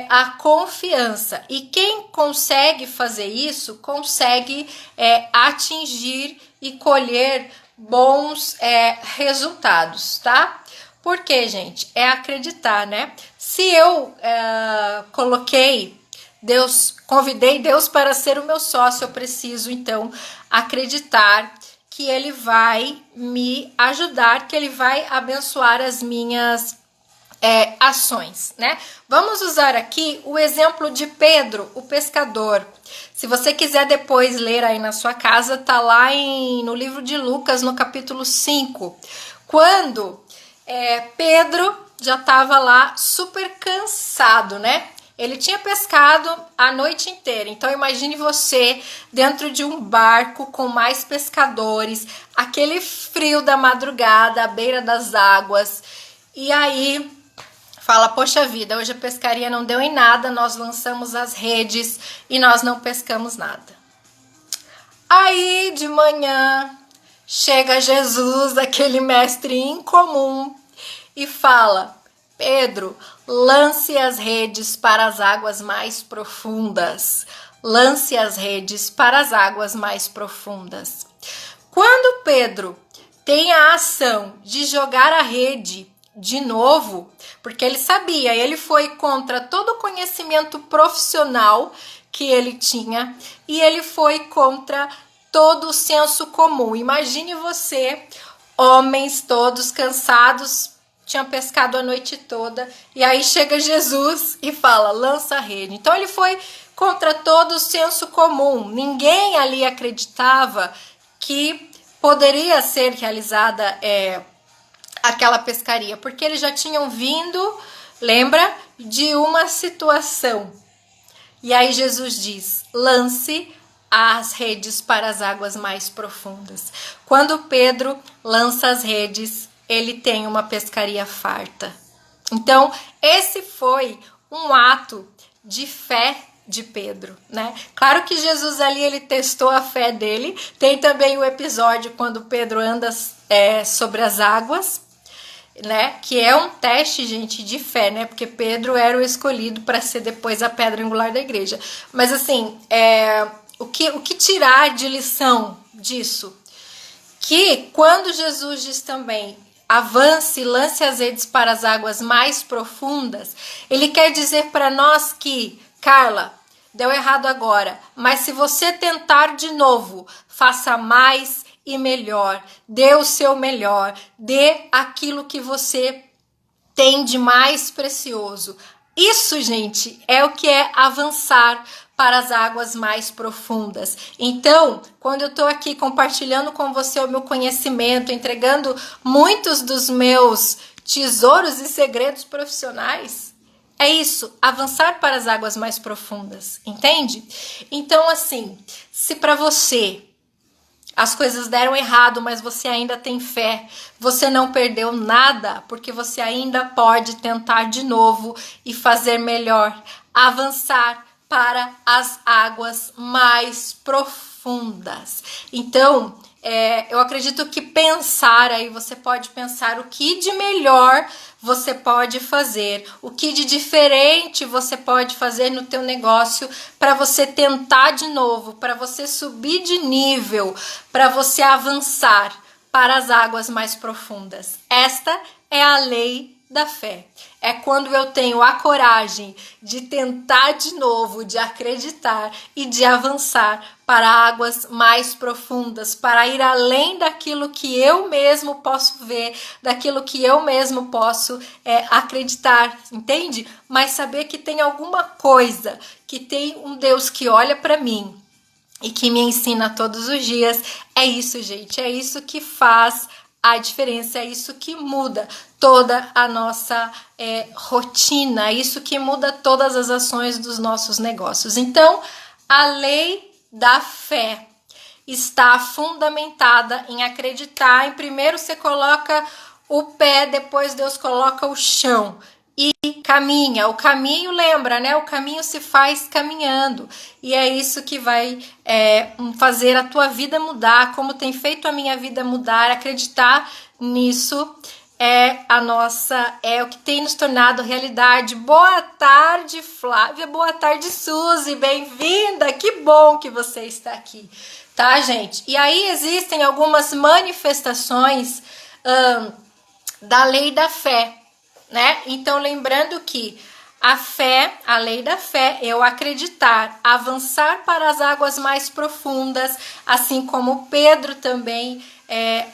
a confiança. E quem consegue fazer isso, consegue atingir e colher bons resultados, tá? Porque, gente, é acreditar, né? Se eu convidei Deus para ser o meu sócio, eu preciso, então, acreditar que Ele vai me ajudar, que Ele vai abençoar as minhas ações, né? Vamos usar aqui o exemplo de Pedro, o pescador. Se você quiser depois ler aí na sua casa, tá lá no livro de Lucas, no capítulo 5, quando Pedro já estava lá super cansado, né? Ele tinha pescado a noite inteira, então imagine você dentro de um barco com mais pescadores, aquele frio da madrugada, à beira das águas, e aí fala, poxa vida, hoje a pescaria não deu em nada, nós lançamos as redes e nós não pescamos nada. Aí de manhã chega Jesus, aquele mestre incomum, e fala, Pedro, lance as redes para as águas mais profundas. Lance as redes para as águas mais profundas. Quando Pedro tem a ação de jogar a rede de novo, porque ele sabia, ele foi contra todo o conhecimento profissional que ele tinha e ele foi contra todo o senso comum. Imagine você, homens todos cansados, tinham pescado a noite toda, e aí chega Jesus e fala, lança a rede. Então ele foi contra todo o senso comum. Ninguém ali acreditava que poderia ser realizada aquela pescaria, porque eles já tinham vindo, lembra, de uma situação. E aí Jesus diz, lance as redes para as águas mais profundas. Quando Pedro lança as redes, ele tem uma pescaria farta. Então, esse foi um ato de fé de Pedro, né? Claro que Jesus ali, ele testou a fé dele. Tem também o episódio quando Pedro anda sobre as águas, né? Que é um teste, gente, de fé, né? Porque Pedro era o escolhido para ser depois a pedra angular da igreja. Mas assim, o que tirar de lição disso? Que quando Jesus diz também, avance, lance as redes para as águas mais profundas, ele quer dizer para nós que, Carla, deu errado agora, mas se você tentar de novo, faça mais e melhor, dê o seu melhor, dê aquilo que você tem de mais precioso. Isso, gente, é o que é avançar para as águas mais profundas. Então, quando eu estou aqui compartilhando com você o meu conhecimento, entregando muitos dos meus tesouros e segredos profissionais, é isso, avançar para as águas mais profundas, entende? Então, assim, se para você as coisas deram errado, mas você ainda tem fé, você não perdeu nada, porque você ainda pode tentar de novo e fazer melhor, avançar para as águas mais profundas. Então, eu acredito que pensar aí, você pode pensar o que de melhor você pode fazer, o que de diferente você pode fazer no teu negócio para você tentar de novo, para você subir de nível, para você avançar para as águas mais profundas. Esta é a lei da fé. É quando eu tenho a coragem de tentar de novo, de acreditar e de avançar para águas mais profundas, para ir além daquilo que eu mesmo posso ver, daquilo que eu mesmo posso acreditar, entende? Mas saber que tem alguma coisa, que tem um Deus que olha para mim e que me ensina todos os dias. É isso, gente, é isso que faz a diferença, é isso que muda toda a nossa rotina, é isso que muda todas as ações dos nossos negócios. Então, a lei da fé está fundamentada em acreditar. Em primeiro você coloca o pé, depois Deus coloca o chão e caminha. O caminho, lembra, né? O caminho se faz caminhando. E é isso que vai fazer a tua vida mudar, como tem feito a minha vida mudar. Acreditar nisso é o que tem nos tornado realidade. Boa tarde, Flávia. Boa tarde, Suzy. Bem-vinda. Que bom que você está aqui, tá, gente? E aí existem algumas manifestações da lei da fé, né? Então, lembrando que a fé, a lei da fé, eu acreditar, avançar para as águas mais profundas, assim como Pedro também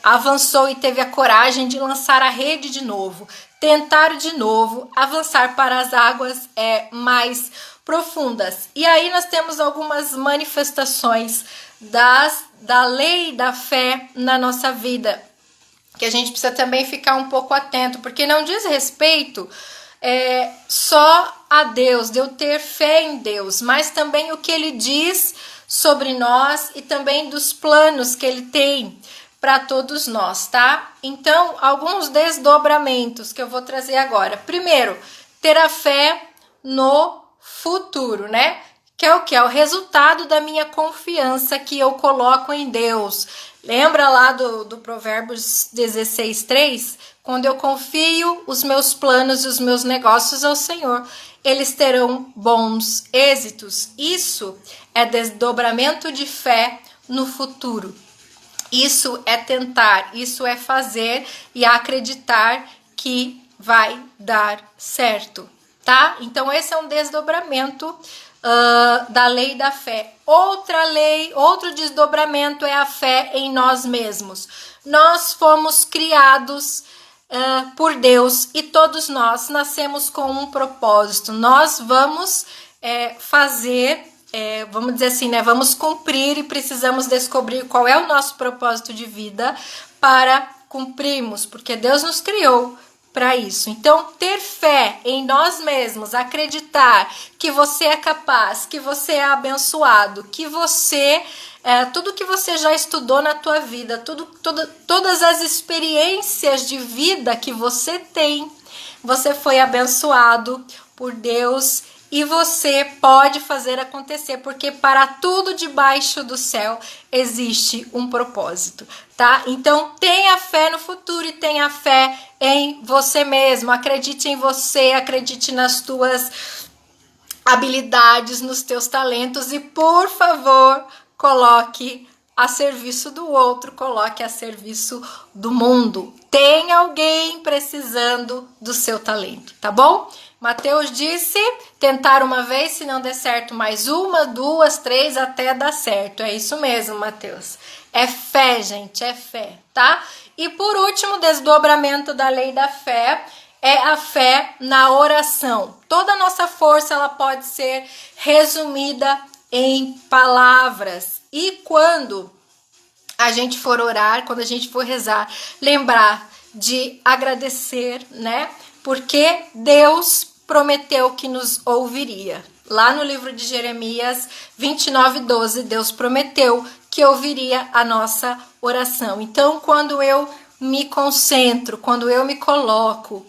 avançou e teve a coragem de lançar a rede de novo, tentar de novo, avançar para as águas mais profundas. E aí nós temos algumas manifestações da lei da fé na nossa vida, que a gente precisa também ficar um pouco atento, porque não diz respeito só a Deus, de eu ter fé em Deus, mas também o que Ele diz sobre nós e também dos planos que Ele tem para todos nós, tá? Então, alguns desdobramentos que eu vou trazer agora. Primeiro, ter a fé no futuro, né? que é o que? É o resultado da minha confiança que eu coloco em Deus. Lembra lá do Provérbios 16:3? Quando eu confio os meus planos e os meus negócios ao Senhor, eles terão bons êxitos. Isso é desdobramento de fé no futuro. Isso é tentar, isso é fazer e acreditar que vai dar certo, tá? Então esse é um desdobramento da lei da fé. Outra lei, outro desdobramento é a fé em nós mesmos. Nós fomos criados por Deus e todos nós nascemos com um propósito. Nós vamos fazer, vamos dizer assim, né? Vamos cumprir e precisamos descobrir qual é o nosso propósito de vida para cumprirmos, porque Deus nos criou para isso. Então, ter fé em nós mesmos, acreditar que você é capaz, que você é abençoado, que você, tudo que você já estudou na tua vida, todas as experiências de vida que você tem, você foi abençoado por Deus e você pode fazer acontecer, porque para tudo debaixo do céu existe um propósito, tá? Então tenha fé no futuro e tenha fé em você mesmo, acredite em você, acredite nas tuas habilidades, nos teus talentos e, por favor, coloque a serviço do outro, coloque a serviço do mundo. Tem alguém precisando do seu talento, tá bom? Mateus disse, tentar uma vez, se não der certo, mais uma, duas, três, até dar certo. É isso mesmo, Mateus. É fé, gente, é fé, tá? E por último, desdobramento da lei da fé é a fé na oração. Toda a nossa força, ela pode ser resumida em palavras. E quando a gente for orar, quando a gente for rezar, lembrar de agradecer, né? Porque Deus prometeu que nos ouviria. Lá no livro de Jeremias 29:12, Deus prometeu que ouviria a nossa oração. Então, quando eu me concentro, quando eu me coloco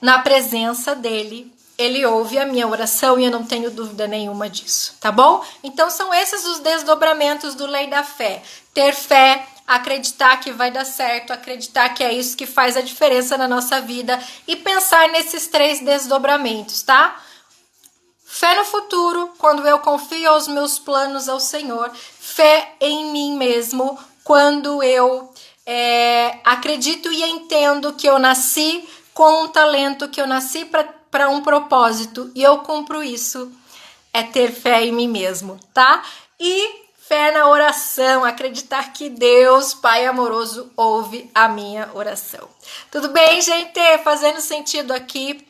na presença dele, ele ouve a minha oração e eu não tenho dúvida nenhuma disso, tá bom? Então são esses os desdobramentos do lei da fé. Ter fé, acreditar que vai dar certo, acreditar que é isso que faz a diferença na nossa vida e pensar nesses 3 desdobramentos, tá? Fé no futuro, quando eu confio aos meus planos ao Senhor. Fé em mim mesmo, quando eu acredito e entendo que eu nasci com um talento, que eu nasci para um propósito e eu cumpro isso. É ter fé em mim mesmo, tá? E fé na oração, acreditar que Deus, Pai amoroso, ouve a minha oração. Tudo bem, gente? Fazendo sentido aqui?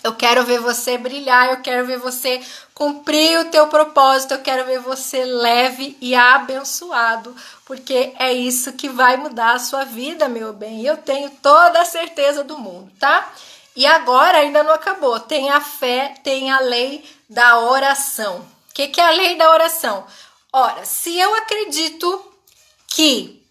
Eu quero ver você brilhar, eu quero ver você cumprir o teu propósito, eu quero ver você leve e abençoado, porque é isso que vai mudar a sua vida, meu bem. Eu tenho toda a certeza do mundo, tá? E agora ainda não acabou, tem a fé, tem a lei da oração. O que é a lei da oração? Ora, se eu acredito que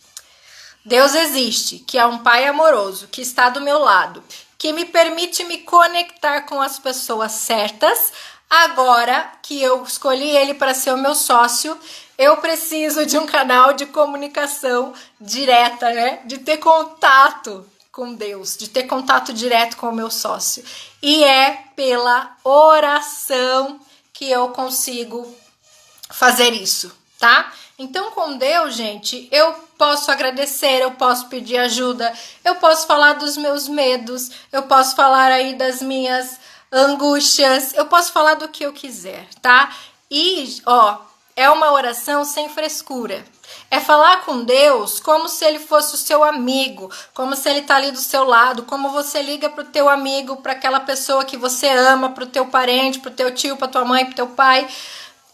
Deus existe, que é um Pai amoroso, que está do meu lado, que me permite me conectar com as pessoas certas, agora que eu escolhi ele para ser o meu sócio, eu preciso de um canal de comunicação direta, né? De ter contato com Deus, de ter contato direto com o meu sócio. E é pela oração que eu consigo fazer isso, tá? Então, com Deus, gente, eu posso agradecer, eu posso pedir ajuda, eu posso falar dos meus medos, eu posso falar aí das minhas angústias, eu posso falar do que eu quiser, tá? E, ó, é uma oração sem frescura. É falar com Deus como se ele fosse o seu amigo, como se ele tá ali do seu lado, como você liga pro teu amigo, para aquela pessoa que você ama, pro teu parente, pro teu tio, pra tua mãe, pro teu pai.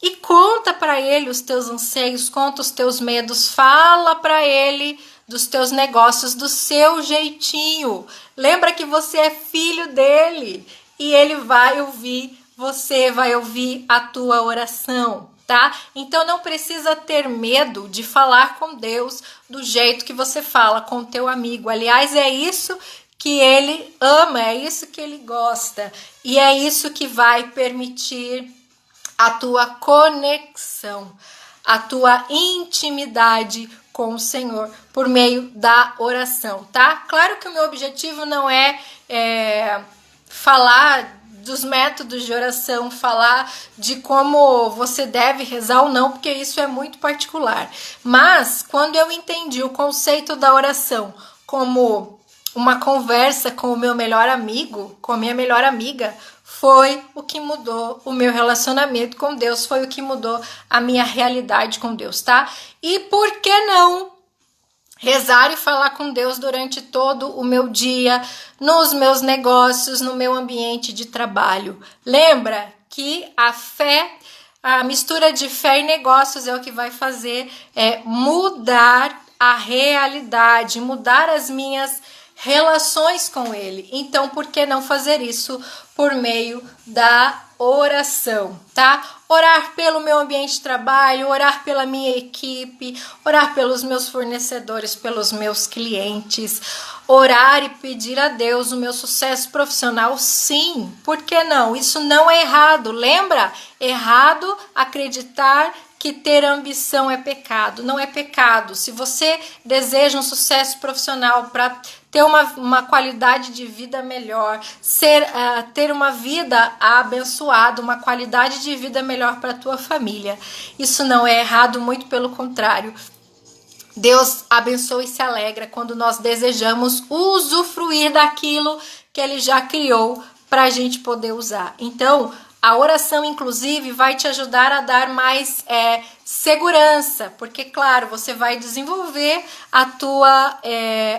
E conta para ele os teus anseios, conta os teus medos, fala para ele dos teus negócios, do seu jeitinho. Lembra que você é filho dele e ele vai ouvir, você vai ouvir a tua oração, tá? Então não precisa ter medo de falar com Deus do jeito que você fala com o teu amigo. Aliás, é isso que ele ama, é isso que ele gosta e é isso que vai permitir a tua conexão, a tua intimidade com o Senhor por meio da oração, tá? Claro que o meu objetivo não é falar dos métodos de oração, falar de como você deve rezar ou não, porque isso é muito particular. Mas quando eu entendi o conceito da oração como uma conversa com o meu melhor amigo, com a minha melhor amiga, foi o que mudou o meu relacionamento com Deus, foi o que mudou a minha realidade com Deus, tá? E por que não rezar e falar com Deus durante todo o meu dia, nos meus negócios, no meu ambiente de trabalho? Lembra que a fé, a mistura de fé e negócios é o que vai fazer mudar a realidade, mudar as minhas relações com Ele. Então, por que não fazer isso por meio da oração, tá? Orar pelo meu ambiente de trabalho, orar pela minha equipe, orar pelos meus fornecedores, pelos meus clientes, orar e pedir a Deus o meu sucesso profissional, sim, por que não? Isso não é errado, lembra? Errado acreditar que ter ambição é pecado. Não é pecado. Se você deseja um sucesso profissional para ter uma qualidade de vida melhor, ter uma vida abençoada, uma qualidade de vida melhor para a tua família, isso não é errado, muito pelo contrário. Deus abençoa e se alegra quando nós desejamos usufruir daquilo que Ele já criou para a gente poder usar. Então, a oração, inclusive, vai te ajudar a dar mais segurança, porque, claro, você vai desenvolver a tua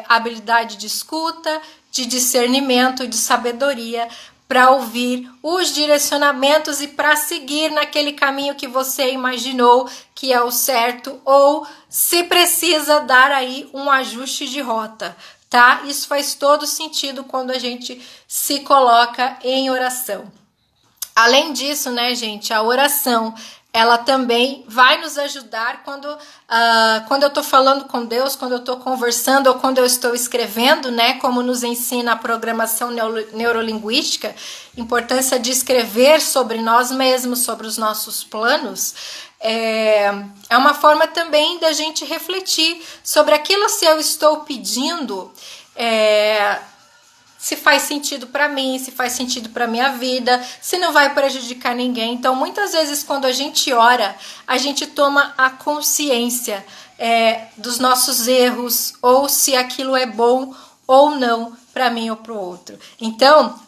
habilidade de escuta, de discernimento, de sabedoria, para ouvir os direcionamentos e para seguir naquele caminho que você imaginou que é o certo, ou se precisa dar aí um ajuste de rota, tá? Isso faz todo sentido quando a gente se coloca em oração. Além disso, né, gente, a oração, ela também vai nos ajudar quando eu estou falando com Deus, quando eu estou conversando ou quando eu estou escrevendo, né, como nos ensina a programação neurolinguística, importância de escrever sobre nós mesmos, sobre os nossos planos. É uma forma também da gente refletir sobre aquilo se eu estou pedindo, se faz sentido para mim, se faz sentido para minha vida, se não vai prejudicar ninguém. Então, muitas vezes, quando a gente ora, a gente toma a consciência dos nossos erros, ou se aquilo é bom ou não para mim ou para o outro. Então,